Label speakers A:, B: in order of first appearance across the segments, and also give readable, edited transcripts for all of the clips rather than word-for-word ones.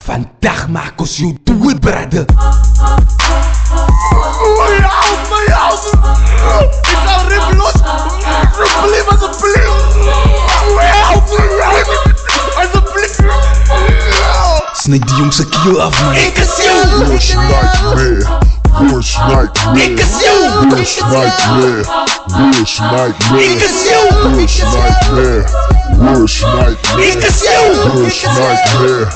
A: Vandaag maak ons jou doe het, brother.
B: My house. Ik ga rip los. Alsjeblieft, alsjeblieft. Alsjeblieft.
A: Snijd die jongse kiel af, man.
B: Ik is jou.
C: Worst nightmare. Worst nightmare.
B: Ik is jou.
C: Worst nightmare. Worst nightmare.
B: Ik is jou.
C: Worst nightmare. Worst nightmare.
B: Ik is jou.
C: Worst nightmare.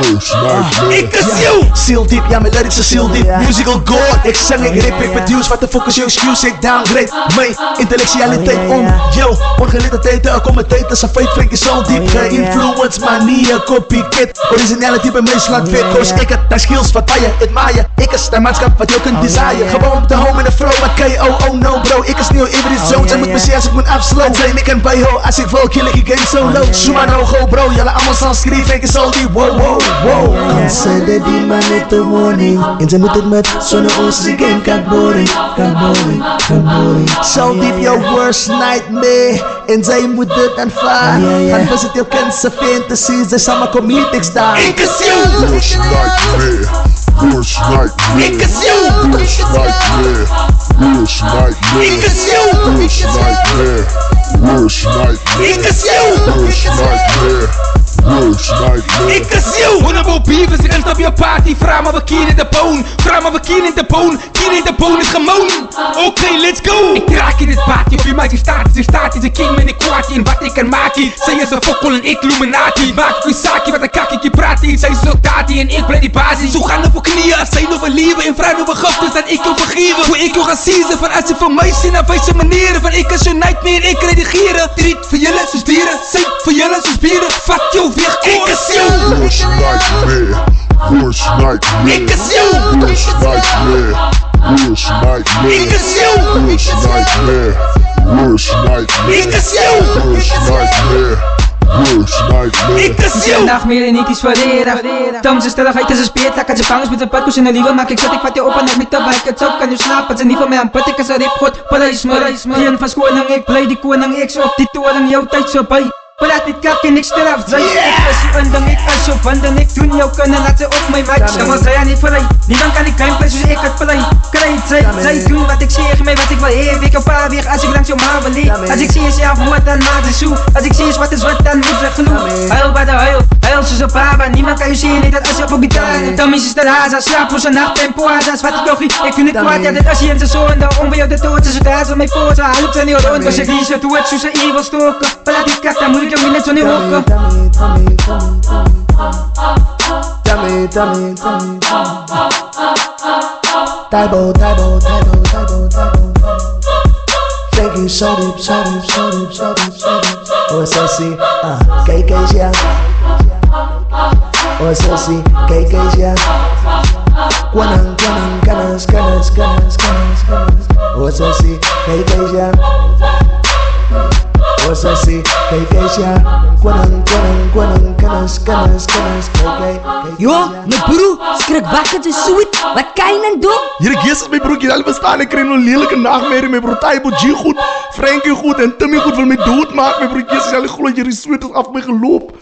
C: Worst nightmare.
B: Ik is jou.
A: Seal diep, ja mijn lyrics is seal diep. Musical god, ik zang, ik rip, ik produce. Wat de fuck is je excuse, ik downgrade mijn intellectualiteit om. Yo, ongeletterdheid, commentator, zijn feit Frank is zo diep. Geïnfluenced, manier, copycat. Originality bij mij slaat fit. Koos ik het, naar skills, wat bij je, admire. Ik is de maatschap, wat je kunt desire. Gewoon op de home in de flow, wat KO, oh no bro. Ik is nieuw, every zone, zij moet me zien als ik moet afsloten. Zijn ik een bijho, als ik wil, kill ik game solo. Shuma no go bro, jullie allemaal zal schrijven, ik is al die wow, wow, wow.
D: Consider die man net de warning. En ze moet het met zonder ons, de game kan boring.
A: So deep your worst nightmare. En zij moet het aanvaarden. Gaan positief kansen, fantasies, zij samen comedics daar.
B: Ik is jou.
C: Worst nightmare. Worst nightmare.
B: Ik is jou.
C: Worst nightmare. Worst nightmare.
B: Ik is jou.
C: Worst nightmare. Worst nightmare.
B: Ik is jou.
C: Worst nightmare. Worst nightmare.
B: Ik is jou.
A: Honorable beef is in op je party. Vraag maar we kien in de bone. Vraag maar we kien in de bone. Kien in de bone is gewoon. Oké, let's go. Ik raak in dit party. Op je maakt je staat is een king met een kwaadje. En wat ik kan maken. Zij is een fokkel en ik Illuminati. Maak ik Usaki wat een kakje praat. Zij is een tati en ik blijf die basis. Zo gaan op knieën. Als zij over leven en vragen over gaf. Dus dat ik jou vergeven. Hoe ik jou ga seizen. Van als je voor mij ziet op wijze manieren. Van ik als je nightmare. Ik redigeren. Treat voor jullie zoals dieren. Zing voor jullie zoals bieren. Fuck jou weer.
B: Ik is jou.
C: Worst nightmare. Worst nightmare.
B: Ik is jou.
C: Worst nightmare. Worst nightmare.
B: Ik is jou.
C: Worst nightmare. Worst nightmare.
B: Ik is jou.
C: Worst nightmare. Worst nightmare.
B: Ik is jou.
E: Nachtmerrie en niet iets verleden. Tom, ze stelligheid is een speert. Laat ze vangen met een padkoes in de liever. Maak ik zet, ik vat je op en met de bike. Het zo kan je slapen. Ze niet van mij aan put. Ik is een rip goed. Parijsme. Geen van schoon ik blij. Die koning ik zo op die toren. Jouw tijd zo bij. Praat niet kak en ik straf. Zij ik was je undang ik als je van ik toen jou kunnen laat ze op mijn match. Dan was zij niet vrij. Niemand kan ik klein zoals ik het vrij. Krijt zij doen wat ik zeg mij wat ik wil hebben. Ik een paar weer als ik langs jou maar beleef. Als ik zie jezelf moet dan maak ze zo. Als ik zie is wat dan moet ze genoeg. Huil bij de huil ze zo papa. Niemand kan je zien niet dat als je op een gitaar. Dan is het haza, slaap voor zijn nacht en poaza's. Wat ik nog niet, ik vind het kwaad. Ja, dat als je in zijn zoon dan om bij jou de dood. Ze daar zo mee voor ze houdt ze niet rond. Als ik niet zo doe het zo ze evil stoken. Praat niet kak dan moet ik jou niet net zo niet horen.
D: Tybo. Thank you, so deep. OSLC, KK's ja. OSLC, KK's ja. Guanan, ganas. OSLC, KK's ja. OSLC, KK's ja. Guanan, ganas, KK.
F: Yo, mijn broer, schrik wakker, het is zoet. Wat kan je dan doen?
A: Hier ik is mijn broer, je al bestaan. Ik krijg een lelijke nachtmerrie. Mijn broer Taibo G goed, Frankie goed en Timmy goed wil mij doodmaken. Mijn broer, je is al gewoon, je is af mij gelopen.